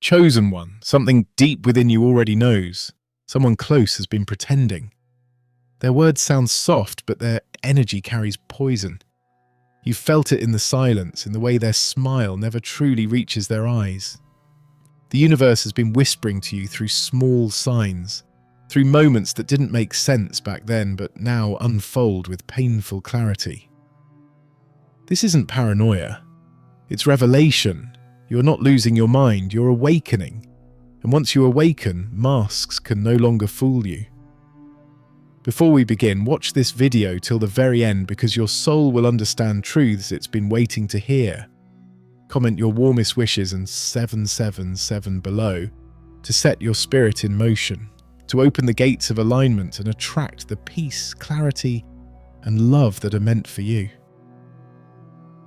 Chosen one, something deep within you already knows. Someone close has been pretending. Their words sound soft, but their energy carries poison. You've felt it in the silence, in the way their smile never truly reaches their eyes. The universe has been whispering to you through small signs, through moments that didn't make sense back then but now unfold with painful clarity. This isn't paranoia. It's revelation. You're not losing your mind, you're awakening. And once you awaken, masks can no longer fool you. Before we begin, watch this video till the very end because your soul will understand truths it's been waiting to hear. Comment your warmest wishes and 777 below to set your spirit in motion, to open the gates of alignment and attract the peace, clarity, and love that are meant for you.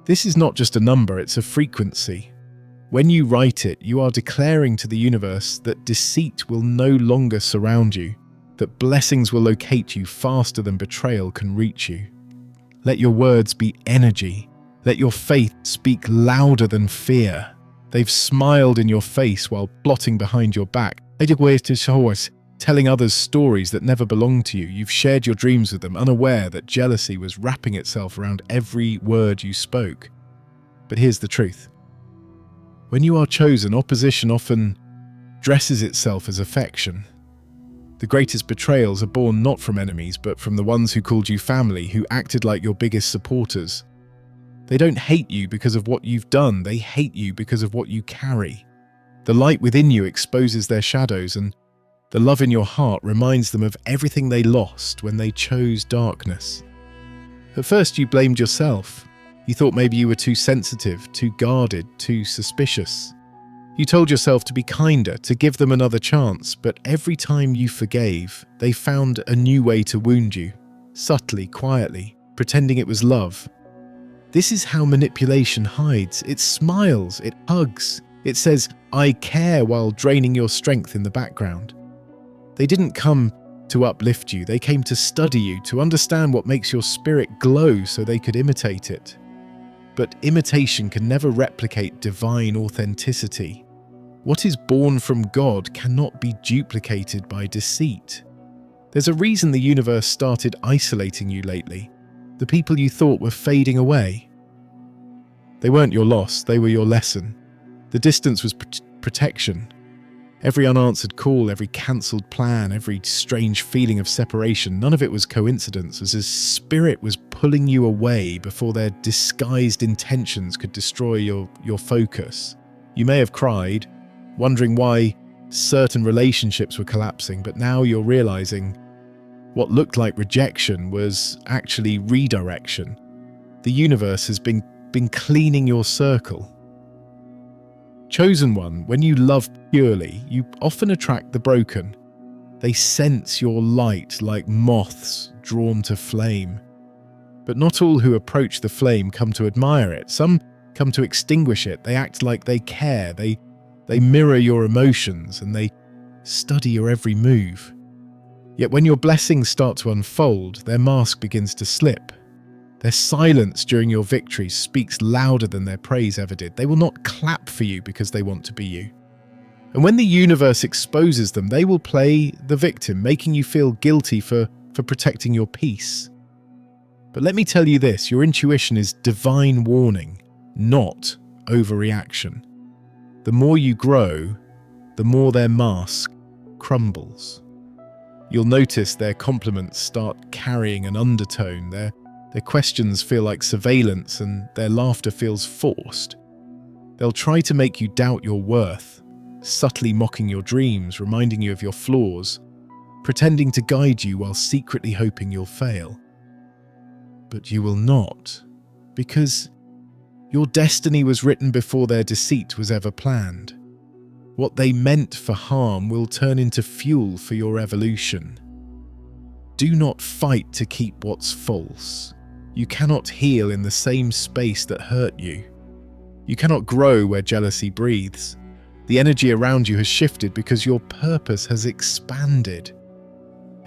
This is not just a number, it's a frequency. When you write it, you are declaring to the universe that deceit will no longer surround you, that blessings will locate you faster than betrayal can reach you. Let your words be energy. Let your faith speak louder than fear. They've smiled in your face while plotting behind your back, telling others stories that never belonged to you. You've shared your dreams with them, unaware that jealousy was wrapping itself around every word you spoke. But here's the truth. When you are chosen, opposition often dresses itself as affection. The greatest betrayals are born not from enemies, but from the ones who called you family, who acted like your biggest supporters. They don't hate you because of what you've done, they hate you because of what you carry. The light within you exposes their shadows, and the love in your heart reminds them of everything they lost when they chose darkness. At first you blamed yourself. You thought maybe you were too sensitive, too guarded, too suspicious. You told yourself to be kinder, to give them another chance, but every time you forgave, they found a new way to wound you, subtly, quietly, pretending it was love. This is how manipulation hides. It smiles, it hugs, it says, "I care," while draining your strength in the background. They didn't come to uplift you, they came to study you, to understand what makes your spirit glow so they could imitate it. But imitation can never replicate divine authenticity. What is born from God cannot be duplicated by deceit. There's a reason the universe started isolating you lately. The people you thought were fading away. They weren't your loss, they were your lesson. The distance was protection. Every unanswered call, every cancelled plan, every strange feeling of separation, none of it was coincidence, as his spirit was pulling you away before their disguised intentions could destroy your focus. You may have cried, wondering why certain relationships were collapsing, but now you're realizing what looked like rejection was actually redirection. The universe has been cleaning your circle. Chosen one, when you love purely, you often attract the broken. They sense your light like moths drawn to flame. But not all who approach the flame come to admire it. Some come to extinguish it. They act like they care. They mirror your emotions and they study your every move. Yet when your blessings start to unfold, their mask begins to slip. Their silence during your victories speaks louder than their praise ever did. They will not clap for you because they want to be you. And when the universe exposes them, they will play the victim, making you feel guilty for protecting your peace. But let me tell you this, your intuition is divine warning, not overreaction. The more you grow, the more their mask crumbles. You'll notice their compliments start carrying an undertone. Their questions feel like surveillance and their laughter feels forced. They'll try to make you doubt your worth, subtly mocking your dreams, reminding you of your flaws, pretending to guide you while secretly hoping you'll fail. But you will not, because your destiny was written before their deceit was ever planned. What they meant for harm will turn into fuel for your evolution. Do not fight to keep what's false. You cannot heal in the same space that hurt you. You cannot grow where jealousy breathes. The energy around you has shifted because your purpose has expanded.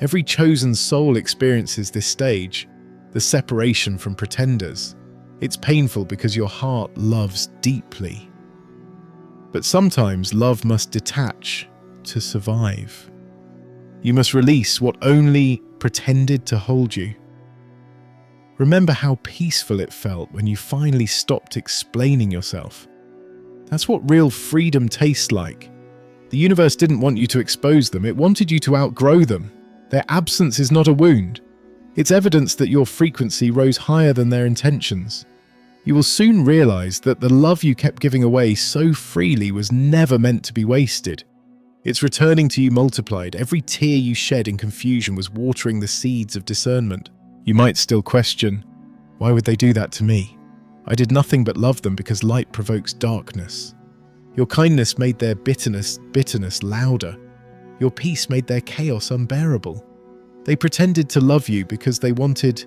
Every chosen soul experiences this stage, the separation from pretenders. It's painful because your heart loves deeply. But sometimes love must detach to survive. You must release what only pretended to hold you. Remember how peaceful it felt when you finally stopped explaining yourself. That's what real freedom tastes like. The universe didn't want you to expose them, it wanted you to outgrow them. Their absence is not a wound. It's evidence that your frequency rose higher than their intentions. You will soon realize that the love you kept giving away so freely was never meant to be wasted. It's returning to you multiplied. Every tear you shed in confusion was watering the seeds of discernment. You might still question, why would they do that to me? I did nothing but love them because light provokes darkness. Your kindness made their bitterness louder. Your peace made their chaos unbearable. They pretended to love you because they wanted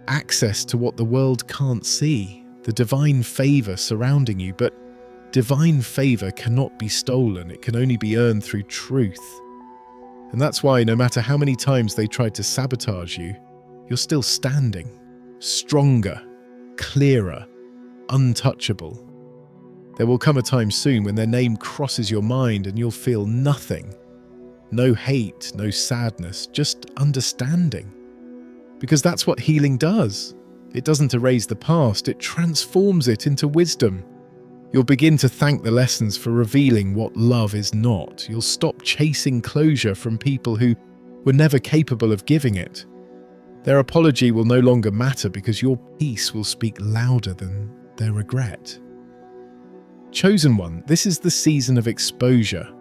access to what the world can't see, the divine favor surrounding you. But divine favor cannot be stolen. It can only be earned through truth. And that's why no matter how many times they tried to sabotage you, you're still standing, stronger, clearer, untouchable. There will come a time soon when their name crosses your mind and you'll feel nothing. No hate, no sadness, just understanding. Because that's what healing does. It doesn't erase the past, it transforms it into wisdom. You'll begin to thank the lessons for revealing what love is not. You'll stop chasing closure from people who were never capable of giving it. Their apology will no longer matter because your peace will speak louder than their regret. Chosen one, this is the season of exposure.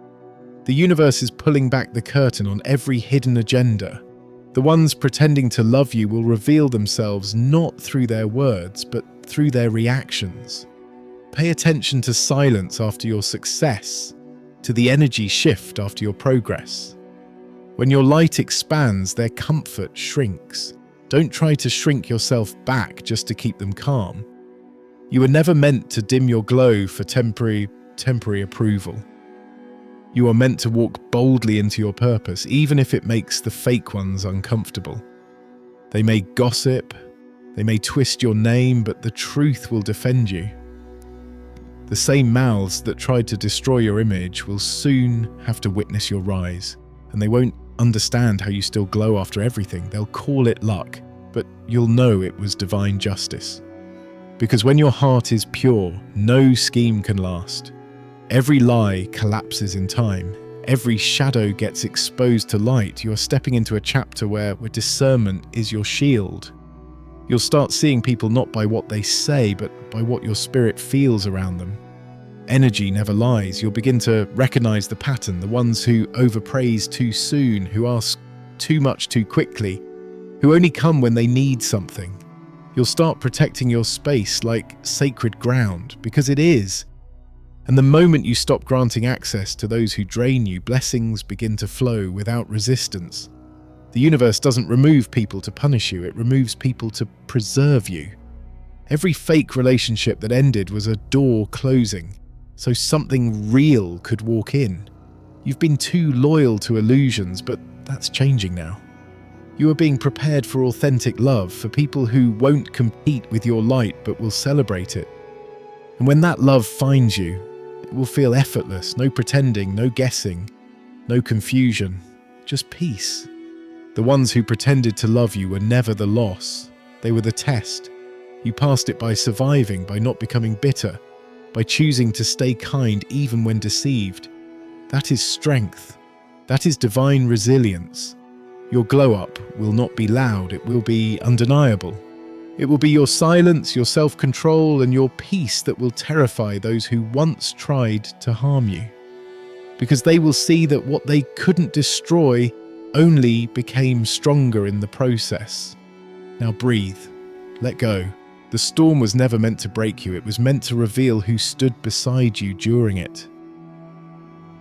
The universe is pulling back the curtain on every hidden agenda. The ones pretending to love you will reveal themselves not through their words, but through their reactions. Pay attention to silence after your success, to the energy shift after your progress. When your light expands, their comfort shrinks. Don't try to shrink yourself back just to keep them calm. You were never meant to dim your glow for temporary approval. You are meant to walk boldly into your purpose, even if it makes the fake ones uncomfortable. They may gossip, they may twist your name, but the truth will defend you. The same mouths that tried to destroy your image will soon have to witness your rise, and they won't understand how you still glow after everything. They'll call it luck, but you'll know it was divine justice. Because when your heart is pure, no scheme can last. Every lie collapses in time. Every shadow gets exposed to light. You are stepping into a chapter where discernment is your shield. You'll start seeing people not by what they say, but by what your spirit feels around them. Energy never lies. You'll begin to recognize the pattern, the ones who overpraise too soon, who ask too much too quickly, who only come when they need something. You'll start protecting your space like sacred ground, because it is. And the moment you stop granting access to those who drain you, blessings begin to flow without resistance. The universe doesn't remove people to punish you, it removes people to preserve you. Every fake relationship that ended was a door closing, so something real could walk in. You've been too loyal to illusions, but that's changing now. You are being prepared for authentic love, for people who won't compete with your light but will celebrate it. And when that love finds you, it will feel effortless, no pretending, no guessing, no confusion, just peace. The ones who pretended to love you were never the loss, they were the test. You passed it by surviving, by not becoming bitter, by choosing to stay kind even when deceived. That is strength. That is divine resilience. Your glow-up will not be loud, it will be undeniable. It will be your silence, your self-control, and your peace that will terrify those who once tried to harm you. Because they will see that what they couldn't destroy only became stronger in the process. Now breathe. Let go. The storm was never meant to break you, it was meant to reveal who stood beside you during it.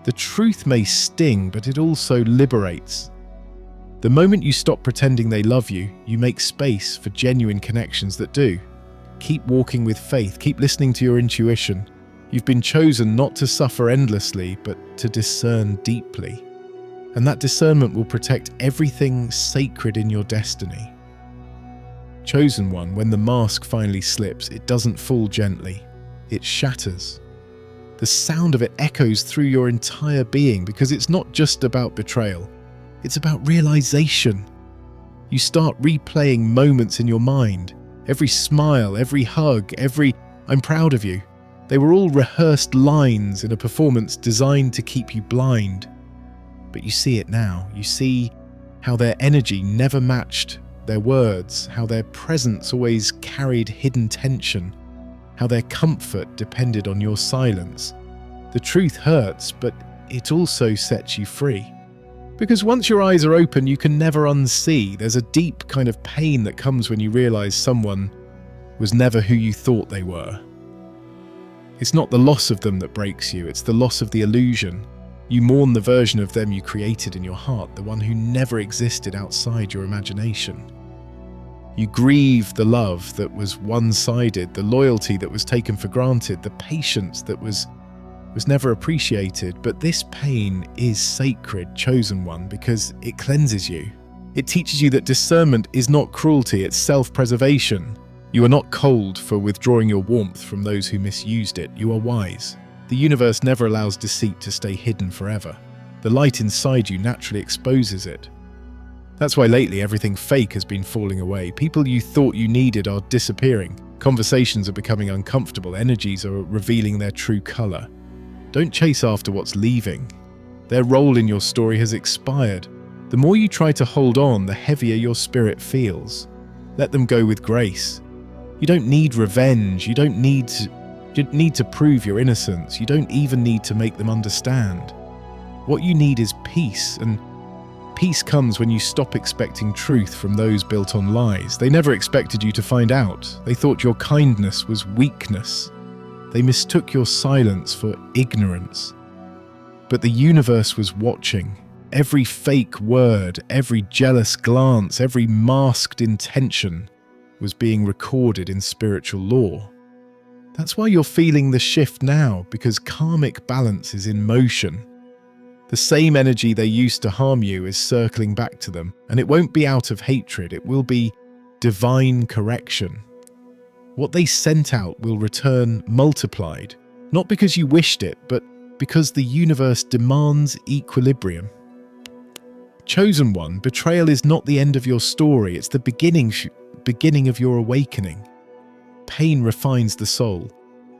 The truth may sting, but it also liberates. The moment you stop pretending they love you, you make space for genuine connections that do. Keep walking with faith, keep listening to your intuition. You've been chosen not to suffer endlessly, but to discern deeply. And that discernment will protect everything sacred in your destiny. Chosen one, when the mask finally slips, it doesn't fall gently, it shatters. The sound of it echoes through your entire being because it's not just about betrayal. It's about realization. You start replaying moments in your mind. Every smile, every hug, every "I'm proud of you." They were all rehearsed lines in a performance designed to keep you blind. But you see it now. You see how their energy never matched their words, how their presence always carried hidden tension, how their comfort depended on your silence. The truth hurts, but it also sets you free. Because once your eyes are open, you can never unsee. There's a deep kind of pain that comes when you realize someone was never who you thought they were. It's not the loss of them that breaks you, it's the loss of the illusion. You mourn the version of them you created in your heart, the one who never existed outside your imagination. You grieve the love that was one-sided, the loyalty that was taken for granted, the patience that was never appreciated. But this pain is sacred, chosen one, because it cleanses you. It teaches you that discernment is not cruelty, it's self-preservation. You are not cold for withdrawing your warmth from those who misused it. You are wise. The universe never allows deceit to stay hidden forever. The light inside you naturally exposes it. That's why lately everything fake has been falling away. People you thought you needed are disappearing. Conversations are becoming uncomfortable. Energies are revealing their true color. Don't chase after what's leaving. Their role in your story has expired. The more you try to hold on, the heavier your spirit feels. Let them go with grace. You don't need revenge. You don't need to prove your innocence. You don't even need to make them understand. What you need is peace, and peace comes when you stop expecting truth from those built on lies. They never expected you to find out. They thought your kindness was weakness. They mistook your silence for ignorance. But the universe was watching. Every fake word, every jealous glance, every masked intention was being recorded in spiritual law. That's why you're feeling the shift now, because karmic balance is in motion. The same energy they used to harm you is circling back to them, and it won't be out of hatred, it will be divine correction. What they sent out will return multiplied, not because you wished it, but because the universe demands equilibrium. Chosen one, betrayal is not the end of your story, it's the beginning of your awakening. Pain refines the soul.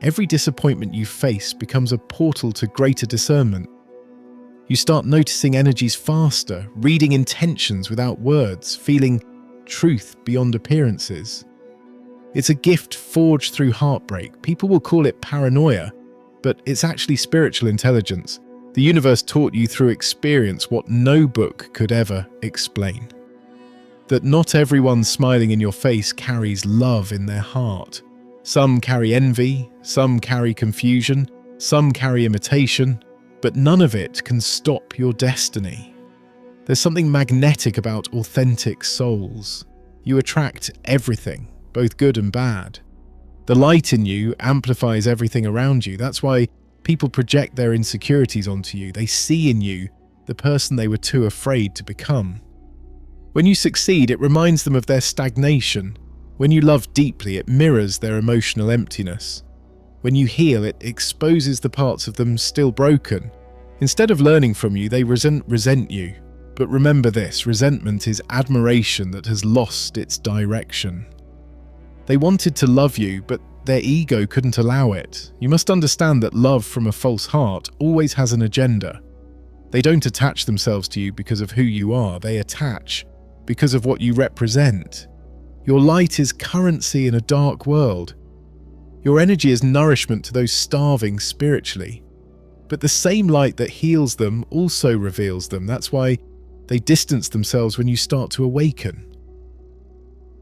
Every disappointment you face becomes a portal to greater discernment. You start noticing energies faster, reading intentions without words, feeling truth beyond appearances. It's a gift forged through heartbreak. People will call it paranoia, but it's actually spiritual intelligence. The universe taught you through experience what no book could ever explain. That not everyone smiling in your face carries love in their heart. Some carry envy, some carry confusion, some carry imitation, but none of it can stop your destiny. There's something magnetic about authentic souls. You attract everything, both good and bad. The light in you amplifies everything around you. That's why people project their insecurities onto you. They see in you the person they were too afraid to become. When you succeed, it reminds them of their stagnation. When you love deeply, it mirrors their emotional emptiness. When you heal, it exposes the parts of them still broken. Instead of learning from you, they resent you. But remember this, resentment is admiration that has lost its direction. They wanted to love you, but their ego couldn't allow it. You must understand that love from a false heart always has an agenda. They don't attach themselves to you because of who you are. They attach because of what you represent. Your light is currency in a dark world. Your energy is nourishment to those starving spiritually. But the same light that heals them also reveals them. That's why they distance themselves when you start to awaken.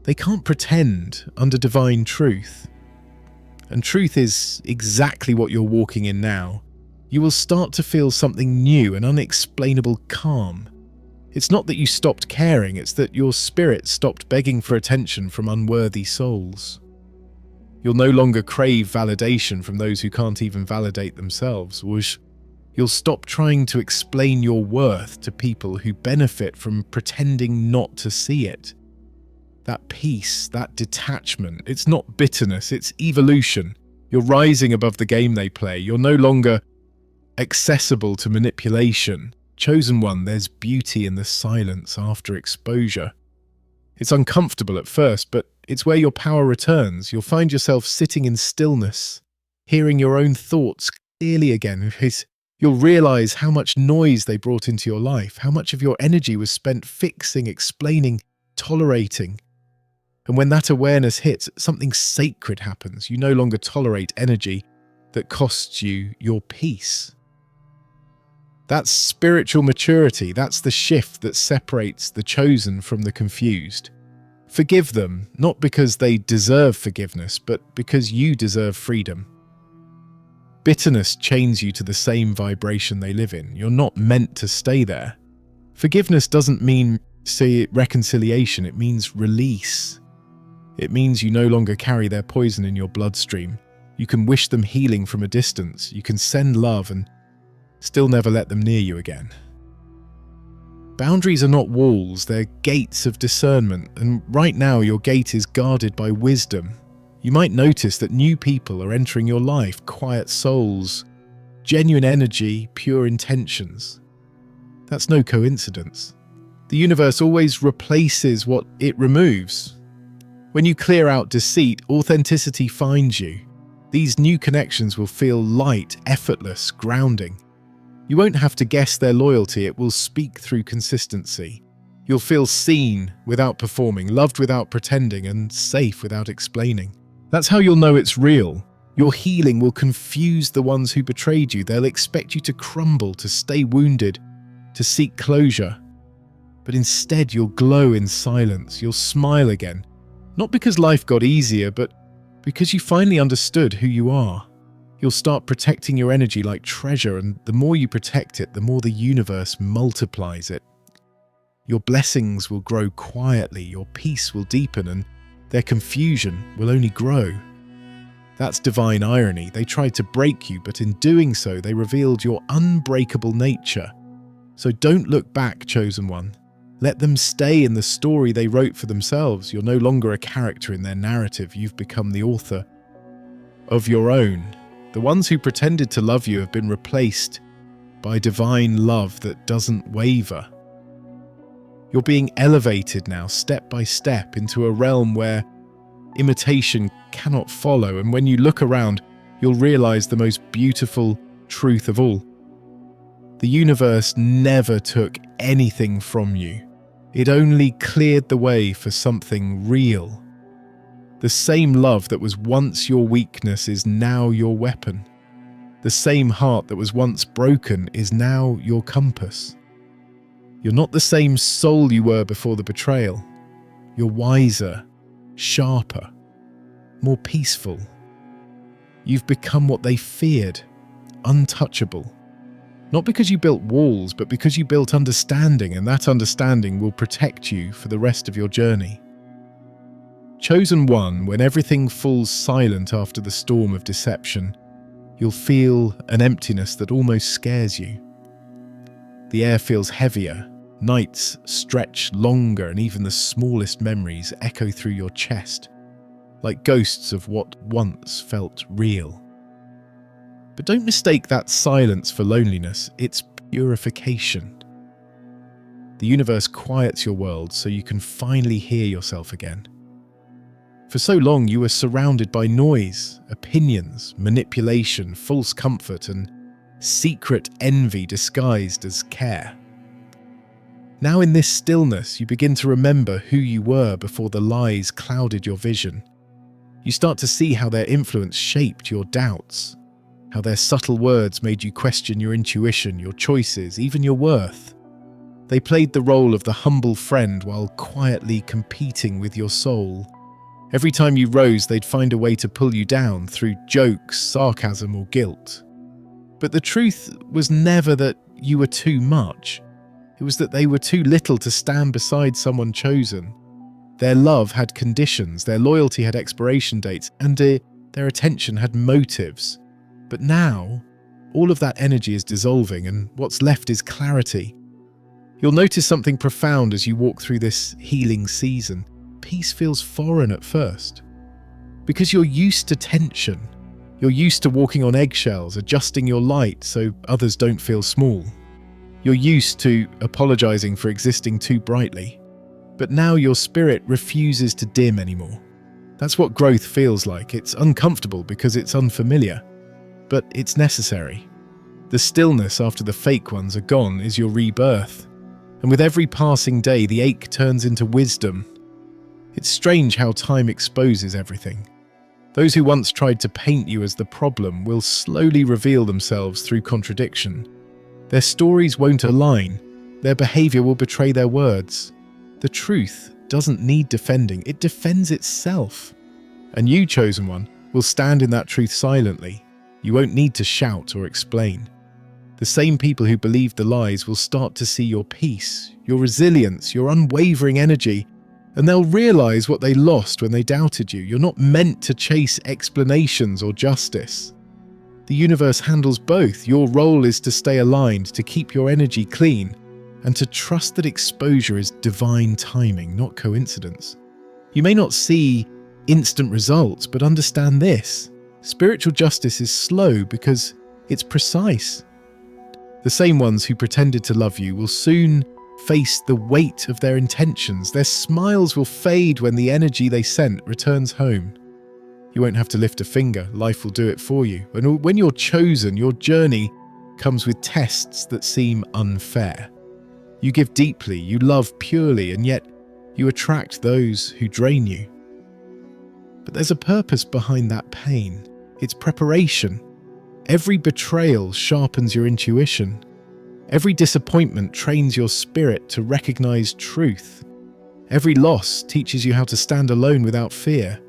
They can't pretend under divine truth. And truth is exactly what you're walking in now. You will start to feel something new, an unexplainable calm. It's not that you stopped caring, it's that your spirit stopped begging for attention from unworthy souls. You'll no longer crave validation from those who can't even validate themselves. You'll stop trying to explain your worth to people who benefit from pretending not to see it. That peace, that detachment, it's not bitterness, it's evolution. You're rising above the game they play. You're no longer accessible to manipulation. Chosen one, there's beauty in the silence after exposure. It's uncomfortable at first, but it's where your power returns. You'll find yourself sitting in stillness, hearing your own thoughts clearly again. You'll realize how much noise they brought into your life, how much of your energy was spent fixing, explaining, tolerating. And when that awareness hits, something sacred happens. You no longer tolerate energy that costs you your peace. That's spiritual maturity. That's the shift that separates the chosen from the confused. Forgive them, not because they deserve forgiveness, but because you deserve freedom. Bitterness chains you to the same vibration they live in. You're not meant to stay there. Forgiveness doesn't mean, say, reconciliation. It means release. It means you no longer carry their poison in your bloodstream. You can wish them healing from a distance. You can send love and still never let them near you again. Boundaries are not walls, they're gates of discernment, and right now your gate is guarded by wisdom. You might notice that new people are entering your life, quiet souls, genuine energy, pure intentions. That's no coincidence. The universe always replaces what it removes. When you clear out deceit, authenticity finds you. These new connections will feel light, effortless, grounding. You won't have to guess their loyalty, it will speak through consistency. You'll feel seen without performing, loved without pretending, and safe without explaining. That's how you'll know it's real. Your healing will confuse the ones who betrayed you. They'll expect you to crumble, to stay wounded, to seek closure. But instead you'll glow in silence, you'll smile again. Not because life got easier, but because you finally understood who you are. You'll start protecting your energy like treasure, and the more you protect it, the more the universe multiplies it. Your blessings will grow quietly, your peace will deepen, and their confusion will only grow. That's divine irony. They tried to break you, but in doing so, they revealed your unbreakable nature. So don't look back, chosen one. Let them stay in the story they wrote for themselves. You're no longer a character in their narrative. You've become the author of your own. The ones who pretended to love you have been replaced by divine love that doesn't waver. You're being elevated now, step by step, into a realm where imitation cannot follow, and when you look around, you'll realize the most beautiful truth of all. The universe never took anything from you. It only cleared the way for something real. The same love that was once your weakness is now your weapon. The same heart that was once broken is now your compass. You're not the same soul you were before the betrayal. You're wiser, sharper, more peaceful. You've become what they feared, untouchable. Not because you built walls, but because you built understanding, and that understanding will protect you for the rest of your journey. Chosen one, when everything falls silent after the storm of deception, you'll feel an emptiness that almost scares you. The air feels heavier, nights stretch longer, and even the smallest memories echo through your chest, like ghosts of what once felt real. But don't mistake that silence for loneliness, it's purification. The universe quiets your world so you can finally hear yourself again. For so long you were surrounded by noise, opinions, manipulation, false comfort, and secret envy disguised as care. Now in this stillness, you begin to remember who you were before the lies clouded your vision. You start to see how their influence shaped your doubts, how their subtle words made you question your intuition, your choices, even your worth. They played the role of the humble friend while quietly competing with your soul. Every time you rose, they'd find a way to pull you down through jokes, sarcasm, or guilt. But the truth was never that you were too much. It was that they were too little to stand beside someone chosen. Their love had conditions, their loyalty had expiration dates, and their attention had motives. But now, all of that energy is dissolving, and what's left is clarity. You'll notice something profound as you walk through this healing season. Peace feels foreign at first. Because you're used to tension, You're used to walking on eggshells, adjusting your light so others don't feel small. You're used to apologizing for existing too brightly. But now your spirit refuses to dim anymore. That's what growth feels like. It's uncomfortable because it's unfamiliar, but it's necessary. The stillness after the fake ones are gone is your rebirth. And with every passing day, the ache turns into wisdom. It's strange how time exposes everything. Those who once tried to paint you as the problem will slowly reveal themselves through contradiction. Their stories won't align. Their behavior will betray their words. The truth doesn't need defending. It defends itself. And you, chosen one, will stand in that truth silently. You won't need to shout or explain. The same people who believed the lies will start to see your peace, your resilience, your unwavering energy, and they'll realize what they lost when they doubted you. You're not meant to chase explanations or justice. The universe handles both. Your role is to stay aligned, to keep your energy clean, and to trust that exposure is divine timing, not coincidence. You may not see instant results, but understand this. Spiritual justice is slow because it's precise. The same ones who pretended to love you will soon face the weight of their intentions. Their smiles will fade when the energy they sent returns home. You won't have to lift a finger. Life will do it for you. And when you're chosen, your journey comes with tests that seem unfair. You give deeply, you love purely, and yet you attract those who drain you. But there's a purpose behind that pain. It's preparation. Every betrayal sharpens your intuition. Every disappointment trains your spirit to recognize truth. Every loss teaches you how to stand alone without fear.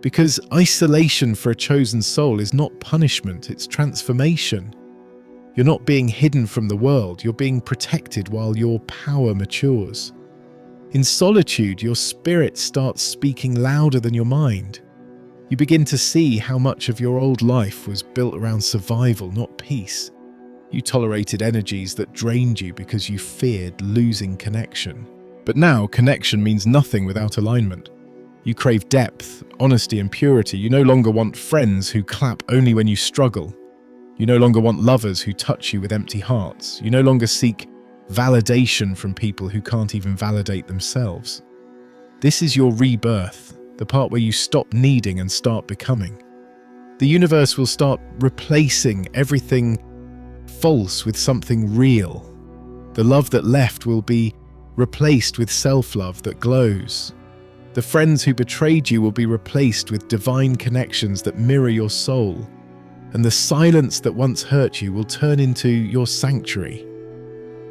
Because isolation for a chosen soul is not punishment, it's transformation. You're not being hidden from the world, you're being protected while your power matures. In solitude, your spirit starts speaking louder than your mind. You begin to see how much of your old life was built around survival, not peace. You tolerated energies that drained you because you feared losing connection. But now, connection means nothing without alignment. You crave depth, honesty, and purity. You no longer want friends who clap only when you struggle. You no longer want lovers who touch you with empty hearts. You no longer seek validation from people who can't even validate themselves. This is your rebirth, the part where you stop needing and start becoming. The universe will start replacing everything false with something real. The love that left will be replaced with self-love that glows. The friends who betrayed you will be replaced with divine connections that mirror your soul. And the silence that once hurt you will turn into your sanctuary.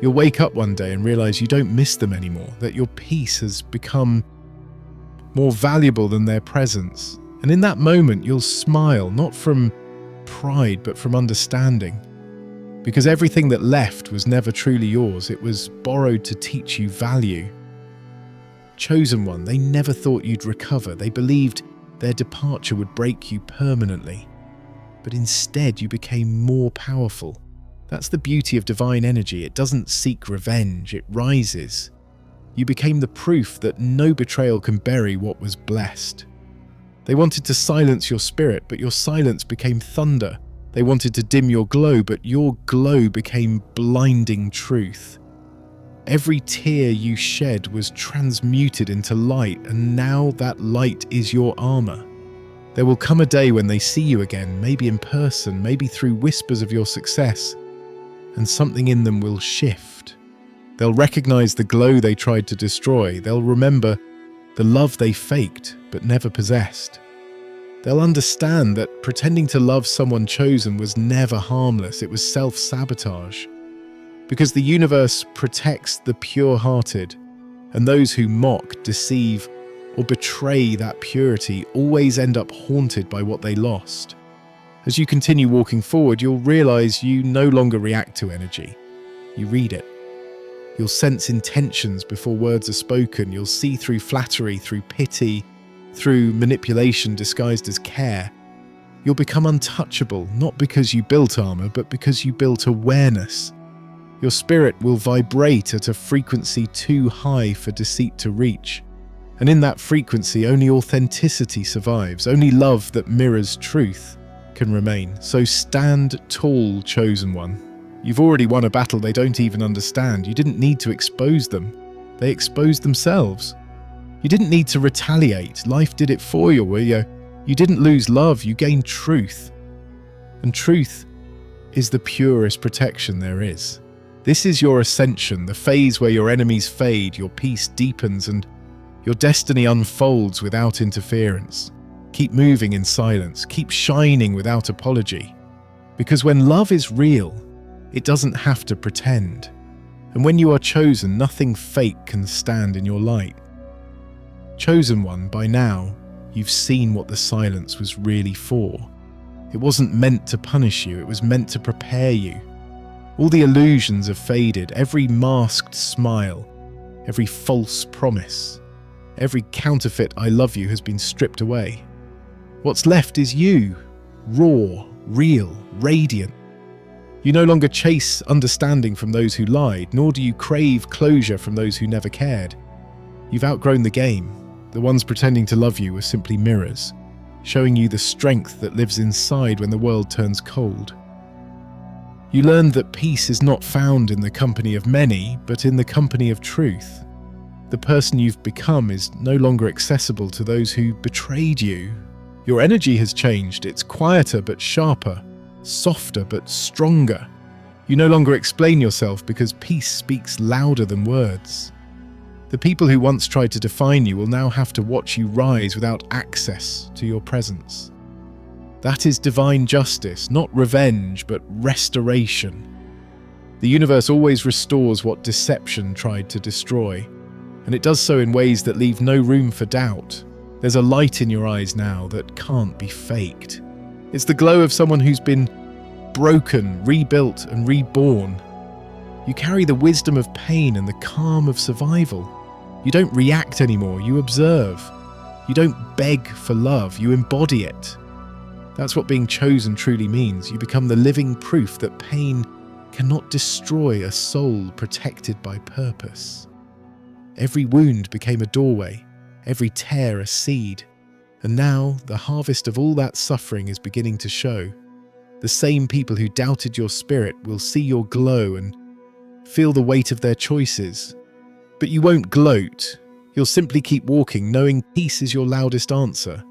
You'll wake up one day and realize you don't miss them anymore, that your peace has become more valuable than their presence. And in that moment, you'll smile, not from pride, but from understanding. Because everything that left was never truly yours. It was borrowed to teach you value. Chosen one, they never thought you'd recover. They believed their departure would break you permanently. But instead, you became more powerful. That's the beauty of divine energy. It doesn't seek revenge, it rises. You became the proof that no betrayal can bury what was blessed. They wanted to silence your spirit, but your silence became thunder. They wanted to dim your glow, but your glow became blinding truth. Every tear you shed was transmuted into light, and now that light is your armor. There will come a day when they see you again, maybe in person, maybe through whispers of your success, and something in them will shift. They'll recognize the glow they tried to destroy. They'll remember the love they faked but never possessed. They'll understand that pretending to love someone chosen was never harmless. It was self-sabotage. Because the universe protects the pure-hearted, and those who mock, deceive, or betray that purity always end up haunted by what they lost. As you continue walking forward, you'll realize you no longer react to energy. You read it. You'll sense intentions before words are spoken. You'll see through flattery, through pity, through manipulation disguised as care. You'll become untouchable, not because you built armor, but because you built awareness. Your spirit will vibrate at a frequency too high for deceit to reach. And in that frequency, only authenticity survives, only love that mirrors truth. can remain. So stand tall, chosen one. You've already won a battle they don't even understand. You didn't need to expose them. They exposed themselves. You didn't need to retaliate. Life did it for you. You didn't lose love, you gained truth. And truth is the purest protection there is. This is your ascension, the phase where your enemies fade, your peace deepens, and your destiny unfolds without interference. Keep moving in silence. Keep shining without apology. Because when love is real, it doesn't have to pretend. And when you are chosen, nothing fake can stand in your light. Chosen one, by now, you've seen what the silence was really for. It wasn't meant to punish you, it was meant to prepare you. All the illusions have faded, every masked smile, every false promise, every counterfeit I love you has been stripped away. What's left is you, raw, real, radiant. You no longer chase understanding from those who lied, nor do you crave closure from those who never cared. You've outgrown the game. The ones pretending to love you were simply mirrors, showing you the strength that lives inside when the world turns cold. You learned that peace is not found in the company of many, but in the company of truth. The person you've become is no longer accessible to those who betrayed you. Your energy has changed. It's quieter but sharper, softer but stronger. You no longer explain yourself because peace speaks louder than words. The people who once tried to define you will now have to watch you rise without access to your presence. That is divine justice, not revenge, but restoration. The universe always restores what deception tried to destroy, and it does so in ways that leave no room for doubt. There's a light in your eyes now that can't be faked. It's the glow of someone who's been broken, rebuilt, and reborn. You carry the wisdom of pain and the calm of survival. You don't react anymore, you observe. You don't beg for love, you embody it. That's what being chosen truly means. You become the living proof that pain cannot destroy a soul protected by purpose. Every wound became a doorway, every tear a seed, and now the harvest of all that suffering is beginning to show. The same people who doubted your spirit will see your glow and feel the weight of their choices. But you won't gloat. You'll simply keep walking, knowing peace is your loudest answer.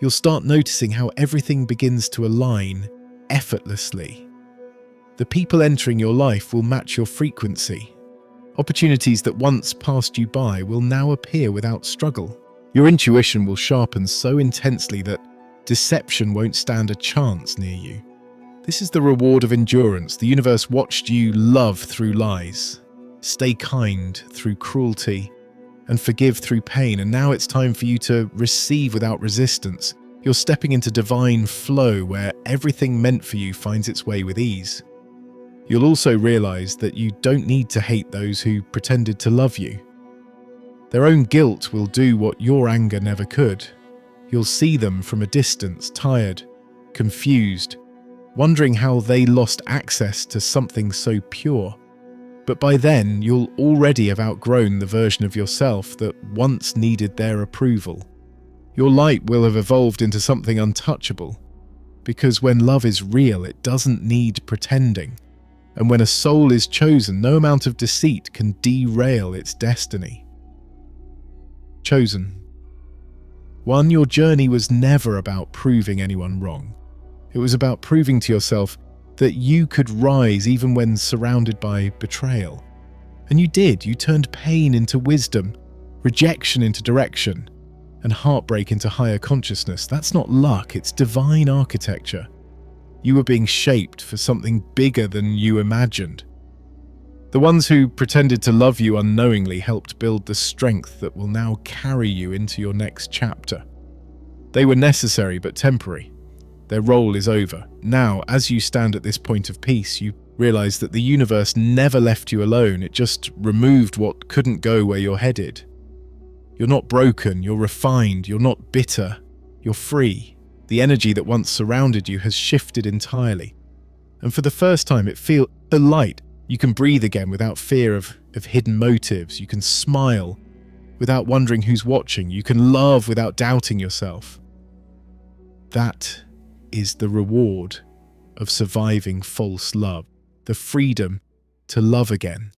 You'll start noticing how everything begins to align effortlessly. The people entering your life will match your frequency. Opportunities that once passed you by will now appear without struggle. Your intuition will sharpen so intensely that deception won't stand a chance near you. This is the reward of endurance. The universe watched you love through lies, stay kind through cruelty, and forgive through pain, and now it's time for you to receive without resistance. You're stepping into divine flow where everything meant for you finds its way with ease. You'll also realize that you don't need to hate those who pretended to love you. Their own guilt will do what your anger never could. You'll see them from a distance, tired, confused, wondering how they lost access to something so pure. But by then, you'll already have outgrown the version of yourself that once needed their approval. Your light will have evolved into something untouchable, because when love is real, it doesn't need pretending. And when a soul is chosen, no amount of deceit can derail its destiny. Chosen. 1, your journey was never about proving anyone wrong. It was about proving to yourself that you could rise even when surrounded by betrayal. And you did. You turned pain into wisdom, rejection into direction, and heartbreak into higher consciousness. That's not luck, it's divine architecture. You were being shaped for something bigger than you imagined. The ones who pretended to love you unknowingly helped build the strength that will now carry you into your next chapter. They were necessary but temporary. Their role is over. Now, as you stand at this point of peace, you realize that the universe never left you alone. It just removed what couldn't go where you're headed. You're not broken, you're refined, you're not bitter, you're free. The energy that once surrounded you has shifted entirely. And for the first time, it feels so light. You can breathe again without fear of hidden motives. You can smile without wondering who's watching. You can love without doubting yourself. That is the reward of surviving false love, the freedom to love again